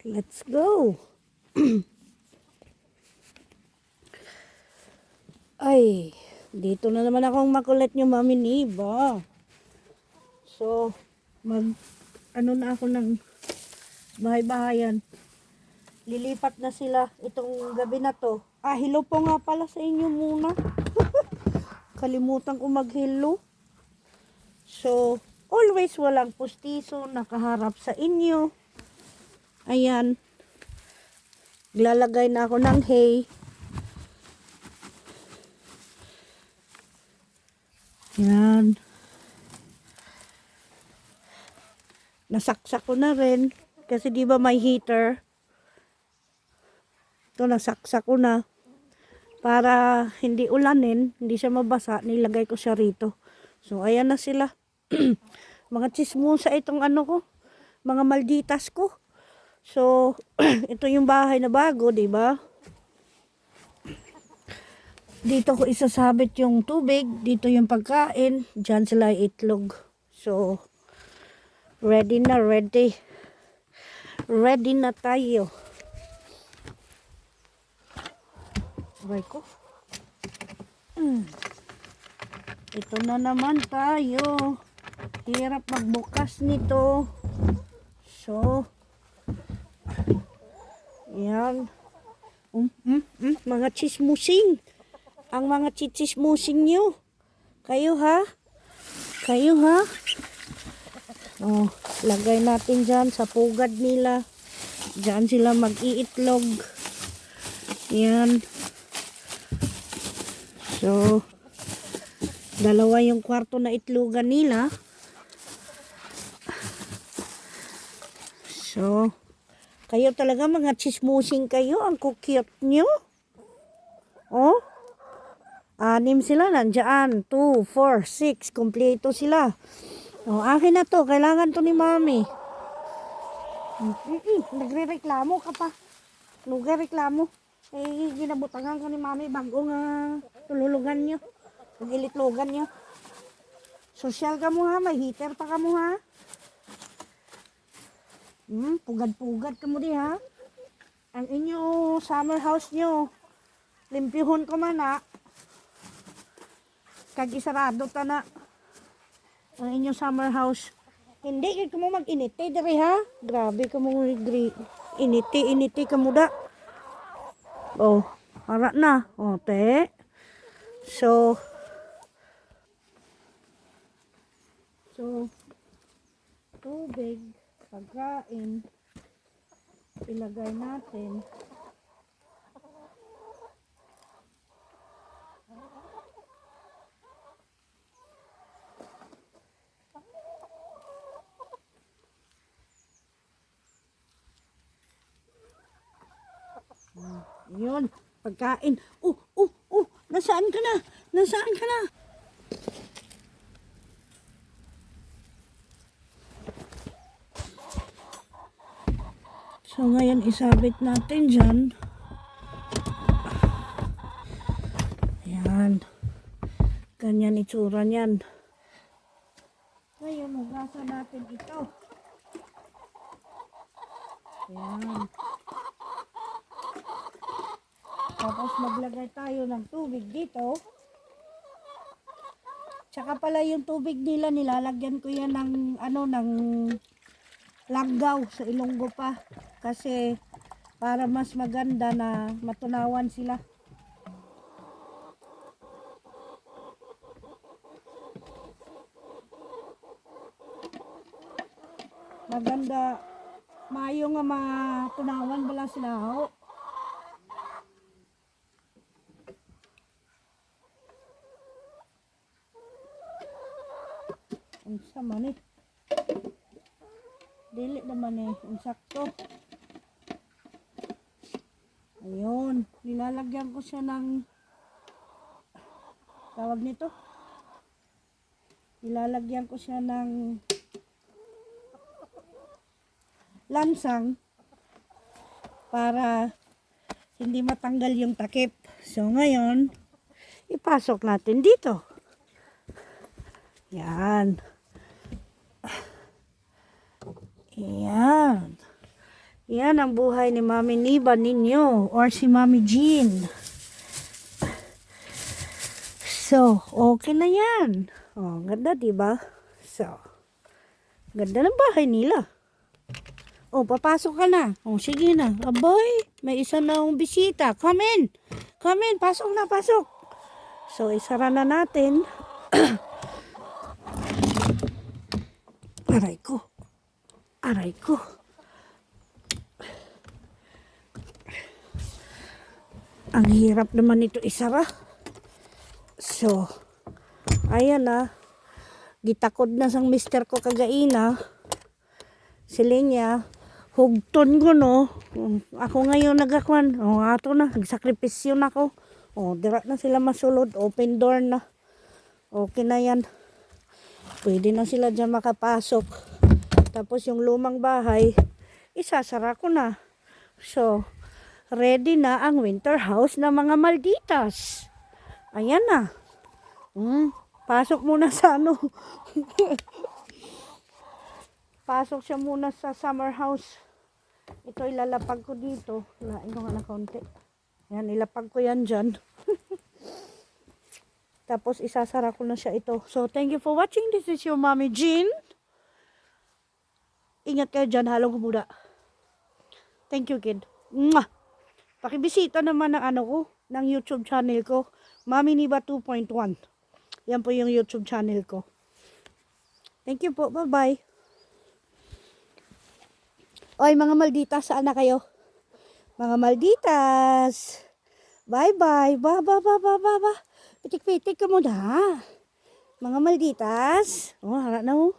Let's go. Ay, dito na naman akong makulit yung Mami Niba. So, na ako ng bahay-bahayan. Lilipat na sila itong gabi na to. Hello po nga pala sa inyo muna. Kalimutan ko mag-hello. So, always walang pustiso nakaharap sa inyo. Ayan. Lalagay na ako ng hay. Ayan. Nasaksak ko na rin. Kasi di ba may heater. Ito nasaksak ko na. Para hindi ulanin, hindi siya mabasa, nilagay ko siya rito. So, ayan na sila. Mga chismosa itong ano ko. Mga malditas ko. So, ito yung bahay na bago, di ba? Dito ko isasabit yung tubig. Dito yung pagkain. Diyan sila itlog. So, ready na, ready. Ready na tayo. Aray ko. Ito na naman tayo. Hirap magbukas nito. So, yan. Mga chismusing. Ang mga chichismusing nyo. Kayo ha? Kayo ha? Oh, lagay natin dyan sa pugad nila. Dyan sila mag-iitlog. Yan. So, dalawa yung kwarto na itlogan nila. So, kayo talaga mga chismusing kayo. Ang cute nyo. Oh, 6 sila nandyan. 2, 4, 6. Kompleto sila. Oh, akin na to. Kailangan to ni Mami. Nagre-reklamo ka pa. Nagre-reklamo. Ginabutangan ka ni Mami bago nga tululugan nyo. Pag-ilitlogan nyo. Social ka mo ha. May heater pa ka mo ha. Pugad-pugad ka mo di ha. Ang inyo summer house nyo. Limpyuhon ko man ha. Kag-isarado ta na. Ang inyo summer house. Hindi ka mo mag-initi dari ha. Grabe ka mo initi ka mo da. Oh, harap na. Oh, te. So, tubig, pagkain, ilagay natin. Yun, pagkain. Nasaan ka na? Nasaan ka na? So, ngayon isabit natin dyan. Ayan. Ganyan itsura niyan. Ngayon, hugasan natin ito. Ayan. Tapos maglagay tayo ng tubig dito. Tsaka pala yung tubig nila, nilalagyan ko yan ng ng langaw sa Ilonggo pa. Kasi para mas maganda na matunawan sila. Maganda. Mayo nga matunawan bala sila ho. Ang sama ni. Dili naman ang sakto. Ayun, nilalagyan ko siya ng tawag nito. Nilalagyan ko siya ng lansang para hindi matanggal yung takip. So ngayon, ipasok natin dito. Yan. Yan. Yan ang buhay ni Mami Niba ninyo or si Mami Jean. So, okay na yan. Oh, ganda, diba? So, ganda ng bahay nila. Oh, papasok ka na. Oh, sige na. Aboy, may isa na akong bisita. Come in. Come in. Pasok na, pasok. So, isara na natin. Aray ko. Aray ko. Ang hirap naman ito isara. So, ayan na. Gitakod na sang mister ko kagaina. Sila niya. Hugton ko no. Ako ngayon nagakwan. O ato na. Nagsakripisyo na ako. O dira na sila masulod. Open door na. Okay na yan. Pwede na sila dyan makapasok. Tapos yung lumang bahay, isasara ko na. So, ready na ang winter house ng mga Malditas. Ayan na. Pasok muna sa ano. Pasok siya muna sa summer house. Ito ilalapag ko dito. Lain ko nga na konti. Ayan, ilapag ko yan dyan. Tapos isasara ko na siya ito. So, thank you for watching. This is your Mommy Jean. Ingat kayo dyan. Halong kumuda. Thank you, kid. Mwah! Pakibisita naman ng ano ko, ng YouTube channel ko. Mami Niba 2.1. Yan po yung YouTube channel ko. Thank you po. Bye-bye. Oy, mga Malditas, saan na kayo? Mga Malditas. Bye-bye. Ba. Pitik-pitik ka muna. Mga Malditas. Oh, harap na mo.